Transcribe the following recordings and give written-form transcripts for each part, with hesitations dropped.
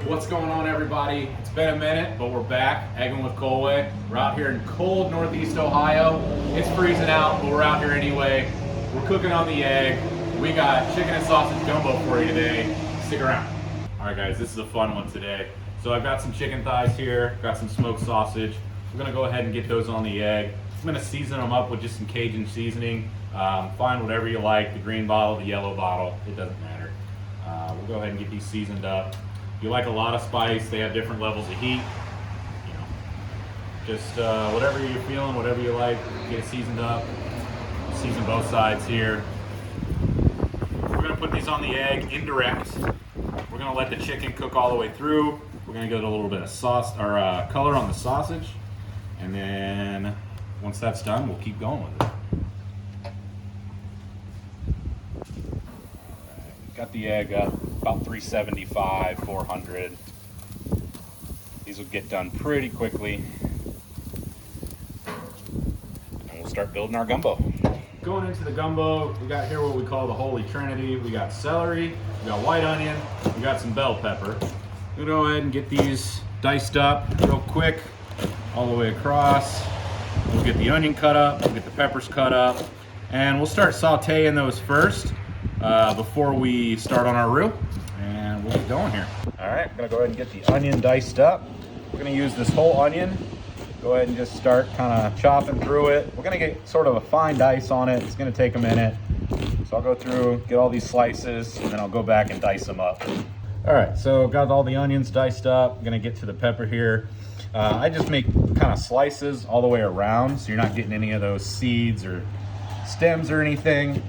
What's going on, everybody? It's been a minute, but we're back. Eggin with Coalway. We're out here in cold Northeast Ohio. It's freezing out, but we're out here anyway. We're cooking on the egg. We got chicken and sausage gumbo for you today. Stick around. All right, guys, this is a fun one today. So I've got some chicken thighs here, got some smoked sausage. We're gonna go ahead and get those on the egg. I'm gonna season them up with just some Cajun seasoning. Find whatever you like, the green bottle, the yellow bottle, it doesn't matter. We'll go ahead and get these seasoned up. If you like a lot of spice, they have different levels of heat. You know, just whatever you're feeling, whatever you like, get it seasoned up. Season both sides here. We're gonna put these on the egg indirect. We're gonna let the chicken cook all the way through. We're gonna get a little bit of sauce or color on the sausage, and then once that's done, we'll keep going with it. Got the egg up about 375, 400. These will get done pretty quickly. And we'll start building our gumbo. Going into the gumbo, we got here what we call the Holy Trinity. We got celery, we got white onion, we got some bell pepper. We'll go ahead and get these diced up real quick, all the way across. We'll get the onion cut up, we'll get the peppers cut up, and we'll start sauteing those first. Before we start on our roux, and we'll get going here. All right, I'm gonna go ahead and get the onion diced up. We're gonna use this whole onion. Go ahead and just start kind of chopping through it. We're gonna get sort of a fine dice on it. It's gonna take a minute. So I'll go through, get all these slices, and then I'll go back and dice them up. All right, so got all the onions diced up. I'm gonna get to the pepper here. I just make kind of slices all the way around, so you're not getting any of those seeds or stems or anything.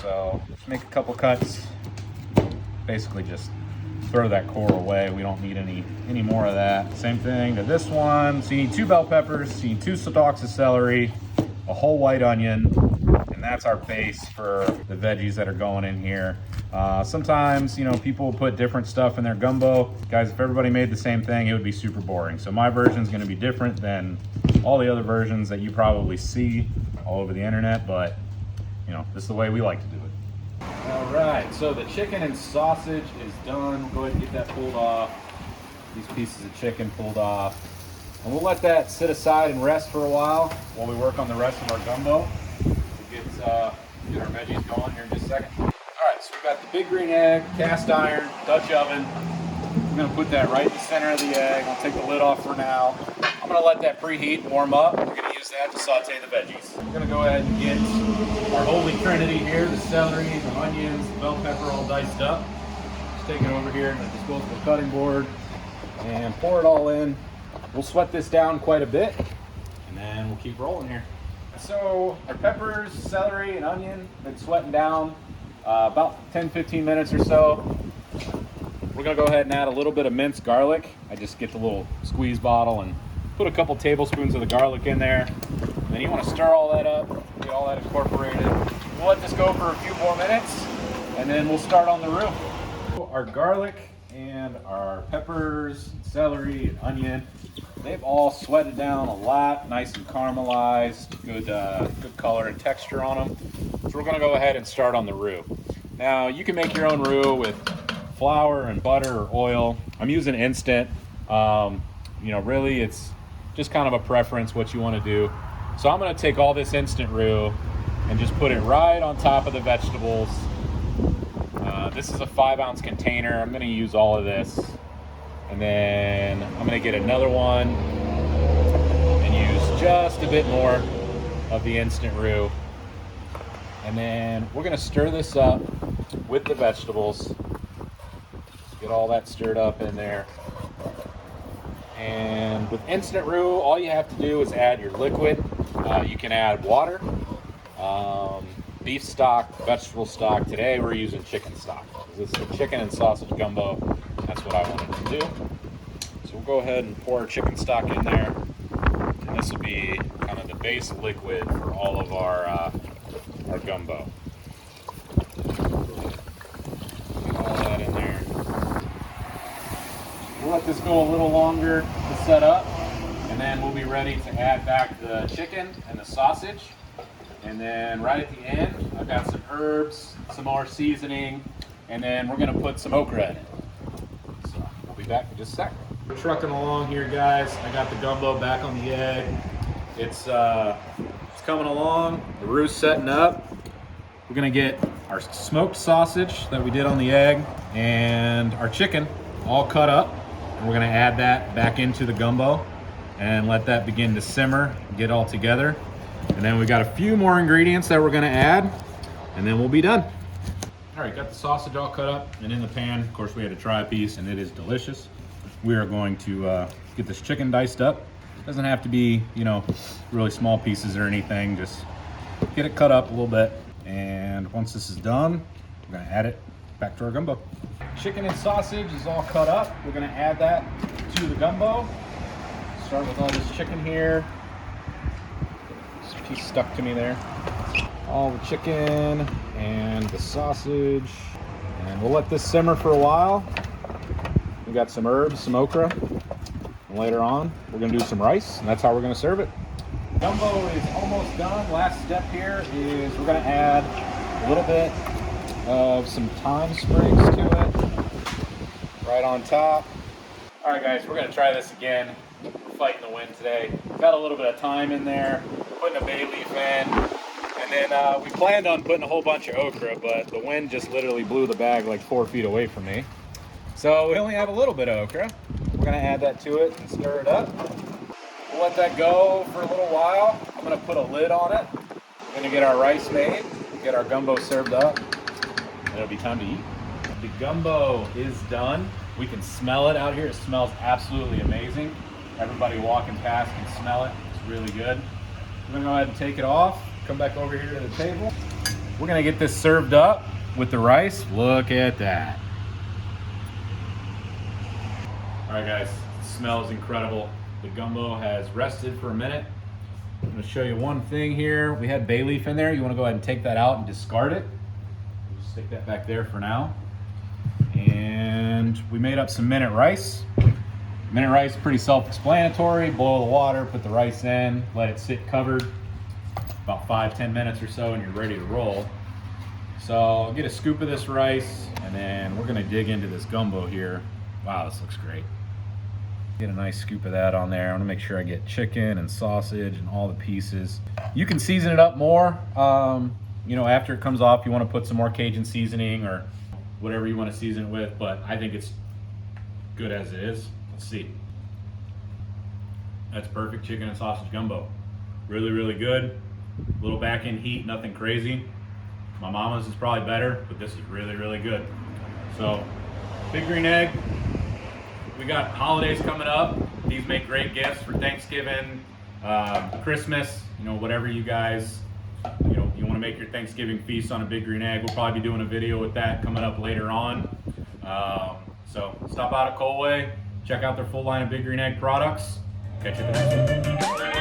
So just make a couple cuts, basically just throw that core away. We don't need any more of that. Same thing to this one. So you need 2 bell peppers, you need 2 stalks of celery, a whole white onion, and that's our base for the veggies that are going in here. Sometimes, you know, people will put different stuff in their gumbo. Guys, if everybody made the same thing, it would be super boring. So my version is gonna be different than all the other versions that you probably see all over the internet, but you know, this is the way we like to do it. All right, so the chicken and sausage is done. We'll go ahead and get that pulled off. These pieces of chicken pulled off. And we'll let that sit aside and rest for a while we work on the rest of our gumbo. We'll get our veggies going here in just a second. All right, so we've got the big green egg, cast iron, Dutch oven. I'm gonna put that right in the center of the egg. I'll take the lid off for now. I'm gonna let that preheat and warm up. We're gonna use that to saute the veggies. I'm gonna go ahead and get our Holy Trinity here, the celery, the onions, the bell pepper all diced up. Just take it over here in the disposable cutting board and pour it all in. We'll sweat this down quite a bit, and then we'll keep rolling here. So our peppers, celery, and onion been sweating down about 10-15 minutes or so. We're gonna go ahead and add a little bit of minced garlic. I just get the little squeeze bottle and put a couple tablespoons of the garlic in there. Then you wanna stir all that up, get all that incorporated. We'll let this go for a few more minutes, and then we'll start on the roux. Our garlic and our peppers, celery, and onion, they've all sweated down a lot, nice and caramelized, good color and texture on them. So we're gonna go ahead and start on the roux. Now, you can make your own roux with flour and butter or oil. I'm using instant. You know, really it's just kind of a preference what you want to do. So I'm going to take all this instant roux and just put it right on top of the vegetables. This is a 5-ounce container. I'm going to use all of this, and then I'm going to get another one and use just a bit more of the instant roux, and then we're going to stir this up with the vegetables. Get all that stirred up in there. And with instant roux, all you have to do is add your liquid. You can add water, beef stock, vegetable stock. Today we're using chicken stock. This is a chicken and sausage gumbo. That's what I wanted to do. So we'll go ahead and pour our chicken stock in there. And this will be kind of the base liquid for all of our gumbo. Get all that in there. We'll let this go a little longer to set up, and then we'll be ready to add back the chicken and the sausage. And then right at the end, I've got some herbs, some more seasoning, and then we're gonna put some okra in it. that for just a sec. We're trucking along here, guys. I got the gumbo back on the egg. It's coming along. The roost's setting up. We're gonna get our smoked sausage that we did on the egg and our chicken all cut up. And we're gonna add that back into the gumbo and let that begin to simmer, get all together. And then we got a few more ingredients that we're gonna add, and then we'll be done. All right, got the sausage all cut up and in the pan. Of course, we had to try a piece, and it is delicious. We are going to get this chicken diced up. Doesn't have to be, you know, really small pieces or anything. Just get it cut up a little bit. And once this is done, we're gonna add it back to our gumbo. Chicken and sausage is all cut up. We're gonna add that to the gumbo. Start with all this chicken here. This piece stuck to me there. All the chicken and the sausage. And we'll let this simmer for a while. We got some herbs, some okra. And later on, we're gonna do some rice, and that's how we're gonna serve it. Gumbo is almost done. Last step here is we're gonna add a little bit of some thyme sprigs to it, right on top. All right, guys, we're gonna try this again. We're fighting the wind today. Got a little bit of thyme in there, putting a bay leaf in, and then we planned on putting a whole bunch of okra, but the wind just literally blew the bag like 4 feet away from me. So we only have a little bit of okra. We're gonna add that to it and stir it up. We'll let that go for a little while. I'm gonna put a lid on it. We're gonna get our rice made, get our gumbo served up, and it'll be time to eat. The gumbo is done. We can smell it out here. It smells absolutely amazing. Everybody walking past can smell it. It's really good. We're gonna go ahead and take it off, come back over here to the table. We're gonna get this served up with the rice. Look at that. All right, guys, it smells incredible. The gumbo has rested for a minute. I'm gonna show you one thing here. We had bay leaf in there. You wanna go ahead and take that out and discard it. Just stick that back there for now. And we made up some minute rice. Minute rice is pretty self-explanatory. Boil the water, put the rice in, let it sit covered about 5-10 minutes or so, and you're ready to roll. So I'll get a scoop of this rice, and then we're gonna dig into this gumbo here. Wow, this looks great. Get a nice scoop of that on there. I want to make sure I get chicken and sausage and all the pieces. You can season it up more. You know, after it comes off, you want to put some more Cajun seasoning or whatever you want to season it with, but I think it's good as it is. Let's see. That's perfect chicken and sausage gumbo. Really, really good. A little back end heat, nothing crazy. My mama's is probably better, but this is really, really good. So, big green egg. We got holidays coming up. These make great gifts for Thanksgiving, Christmas, you know, whatever you guys, you know, you want to make your Thanksgiving feast on a big green egg. We'll probably be doing a video with that coming up later on. So stop out at Coalway, check out their full line of big green egg products. Catch you at the next one.